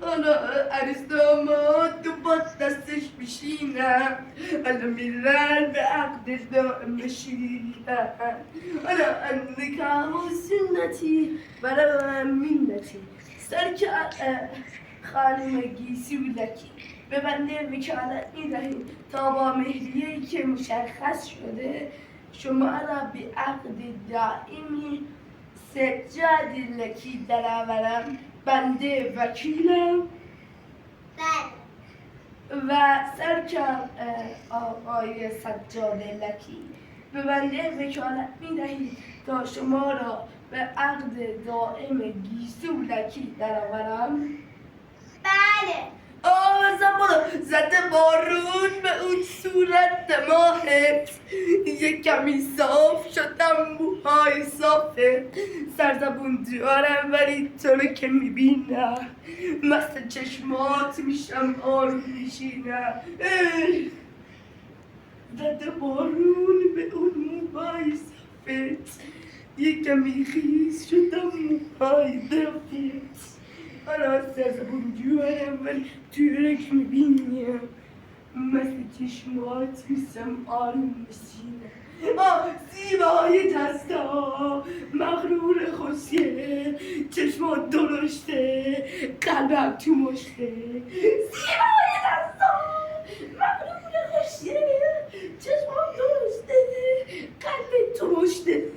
حالا عروس داماد تو باز دستش میشینم حالا میرن به عقد دائم بشینم حالا نکاح و سنتی برای منتی خانم گیسولکی به بنده وکالت میدهیم تا با مهریه‌ای که مشخص شده شما را به عقد دائمی سجاد لکی درآورم. بنده وکیلم و سرکار آقای سجاد لکی به بنده وکالت میدهید تا شما را به عقد دائم گیسولکی درآورم. بله. برو زده بارون به اون صورت ماهت یه کمی صاف شدم موهای صافه سرزبون دارم ولی تو رو که میبینم مست چشمات میشم آروم میشینم زده بارون به اون موهای صافت یه کمی خیس شدم موهای دافت حالا سرزبون جوارم ولی توی رو که میبینیم مثل چشمات میسم آروم میشینم زیبای دستا مغرور خوشیه چشمات درشته قلبم تو مشته زیبای دستا مغرور خوشیه چشمات درشته قلب تو مشته